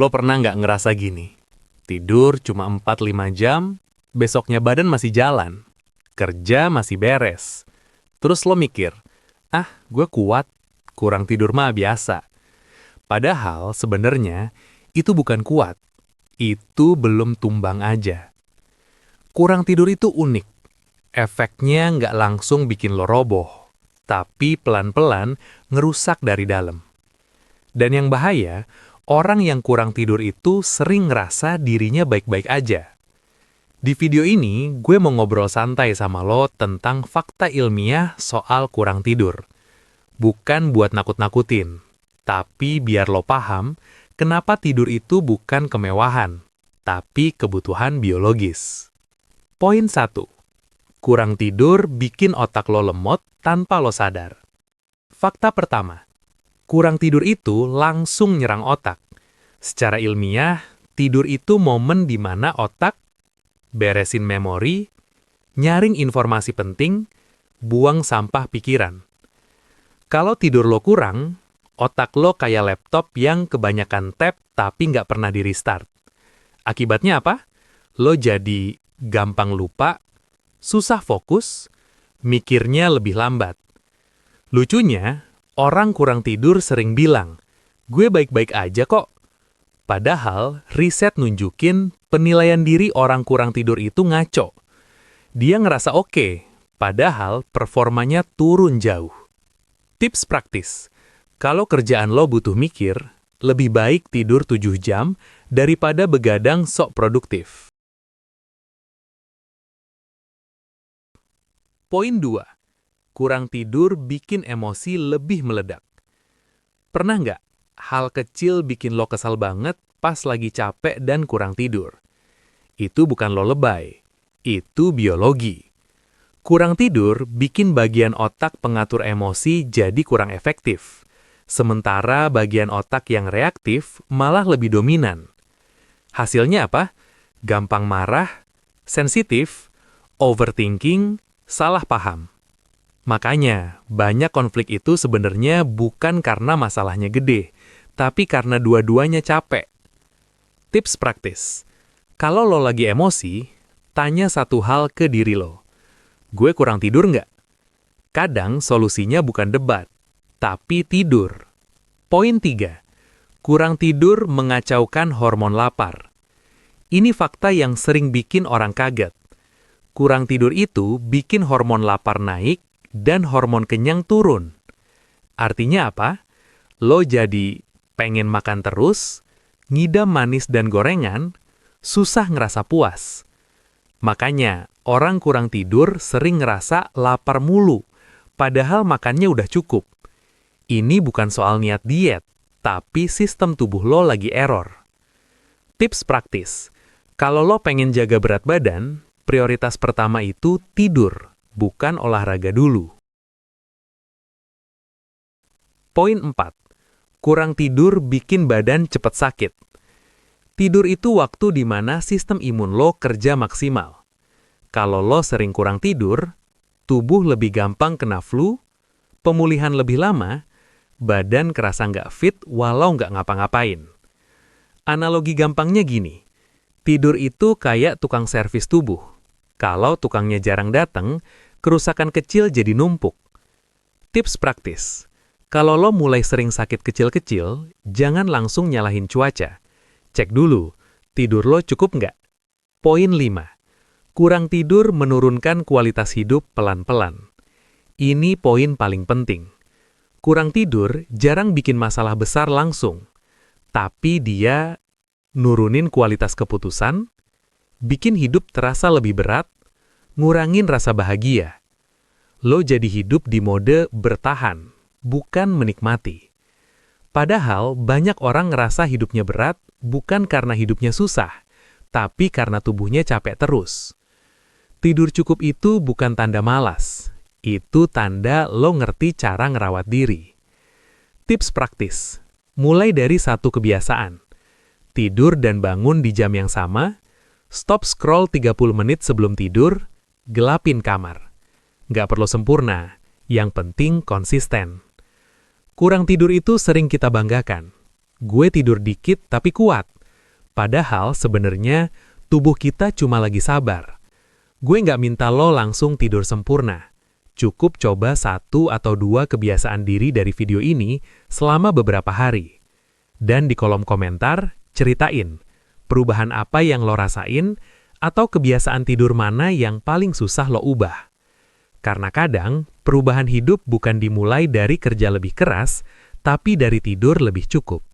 Lo pernah nggak ngerasa gini? Tidur cuma 4-5 jam, besoknya badan masih jalan, kerja masih beres. Terus lo mikir, gue kuat, kurang tidur mah biasa. Padahal sebenarnya itu bukan kuat, itu belum tumbang aja. Kurang tidur itu unik. Efeknya nggak langsung bikin lo roboh, tapi pelan-pelan ngerusak dari dalam. Dan yang bahaya, orang yang kurang tidur itu sering ngerasa dirinya baik-baik aja. Di video ini, gue mau ngobrol santai sama lo tentang fakta ilmiah soal kurang tidur. Bukan buat nakut-nakutin, tapi biar lo paham kenapa tidur itu bukan kemewahan, tapi kebutuhan biologis. Poin 1. Kurang tidur bikin otak lo lemot tanpa lo sadar. Fakta pertama, kurang tidur itu langsung nyerang otak. Secara ilmiah, tidur itu momen di mana otak beresin memori, nyaring informasi penting, buang sampah pikiran. Kalau tidur lo kurang, otak lo kayak laptop yang kebanyakan tab tapi nggak pernah di-restart. Akibatnya apa? Lo jadi gampang lupa, susah fokus, mikirnya lebih lambat. Lucunya, orang kurang tidur sering bilang, gue baik-baik aja kok. Padahal, riset nunjukin penilaian diri orang kurang tidur itu ngaco. Dia ngerasa oke, padahal performanya turun jauh. Tips praktis, kalau kerjaan lo butuh mikir, lebih baik tidur 7 jam daripada begadang sok produktif. Poin 2. Kurang tidur bikin emosi lebih meledak. Pernah nggak hal kecil bikin lo kesal banget pas lagi capek dan kurang tidur? Itu bukan lo lebay, itu biologi. Kurang tidur bikin bagian otak pengatur emosi jadi kurang efektif. Sementara bagian otak yang reaktif malah lebih dominan. Hasilnya apa? Gampang marah, sensitif, overthinking, salah paham. Makanya, banyak konflik itu sebenarnya bukan karena masalahnya gede, tapi karena dua-duanya capek. Tips praktis. Kalau lo lagi emosi, tanya satu hal ke diri lo. Gue kurang tidur nggak? Kadang solusinya bukan debat, tapi tidur. Poin 3. Kurang tidur mengacaukan hormon lapar. Ini fakta yang sering bikin orang kaget. Kurang tidur itu bikin hormon lapar naik dan hormon kenyang turun. Artinya apa? Lo jadi pengen makan terus, ngidam manis dan gorengan, susah ngerasa puas. Makanya, orang kurang tidur sering ngerasa lapar mulu, padahal makannya udah cukup. Ini bukan soal niat diet, tapi sistem tubuh lo lagi error. Tips praktis, kalau lo pengen jaga berat badan, prioritas pertama itu tidur, bukan olahraga dulu. Poin 4. Kurang tidur bikin badan cepat sakit. Tidur itu waktu di mana sistem imun lo kerja maksimal. Kalau lo sering kurang tidur, tubuh lebih gampang kena flu, pemulihan lebih lama, badan kerasa nggak fit walau nggak ngapa-ngapain. Analogi gampangnya gini, tidur itu kayak tukang servis tubuh. Kalau tukangnya jarang datang, kerusakan kecil jadi numpuk. Tips praktis, kalau lo mulai sering sakit kecil-kecil, jangan langsung nyalahin cuaca. Cek dulu, tidur lo cukup nggak? Poin 5. Kurang tidur menurunkan kualitas hidup pelan-pelan. Ini poin paling penting. Kurang tidur jarang bikin masalah besar langsung, tapi dia nurunin kualitas keputusan, bikin hidup terasa lebih berat, ngurangin rasa bahagia. Lo jadi hidup di mode bertahan, bukan menikmati. Padahal banyak orang ngerasa hidupnya berat bukan karena hidupnya susah, tapi karena tubuhnya capek terus. Tidur cukup itu bukan tanda malas, itu tanda lo ngerti cara ngerawat diri. Tips praktis, mulai dari satu kebiasaan. Tidur dan bangun di jam yang sama, stop scroll 30 menit sebelum tidur, gelapin kamar. Nggak perlu sempurna, yang penting konsisten. Kurang tidur itu sering kita banggakan, gue tidur dikit tapi kuat. Padahal sebenarnya tubuh kita cuma lagi sabar. Gue nggak minta lo langsung tidur sempurna. Cukup coba 1 atau 2 kebiasaan diri dari video ini selama beberapa hari. Dan di kolom komentar, ceritain perubahan apa yang lo rasain atau kebiasaan tidur mana yang paling susah lo ubah. Karena kadang, perubahan hidup bukan dimulai dari kerja lebih keras, tapi dari tidur lebih cukup.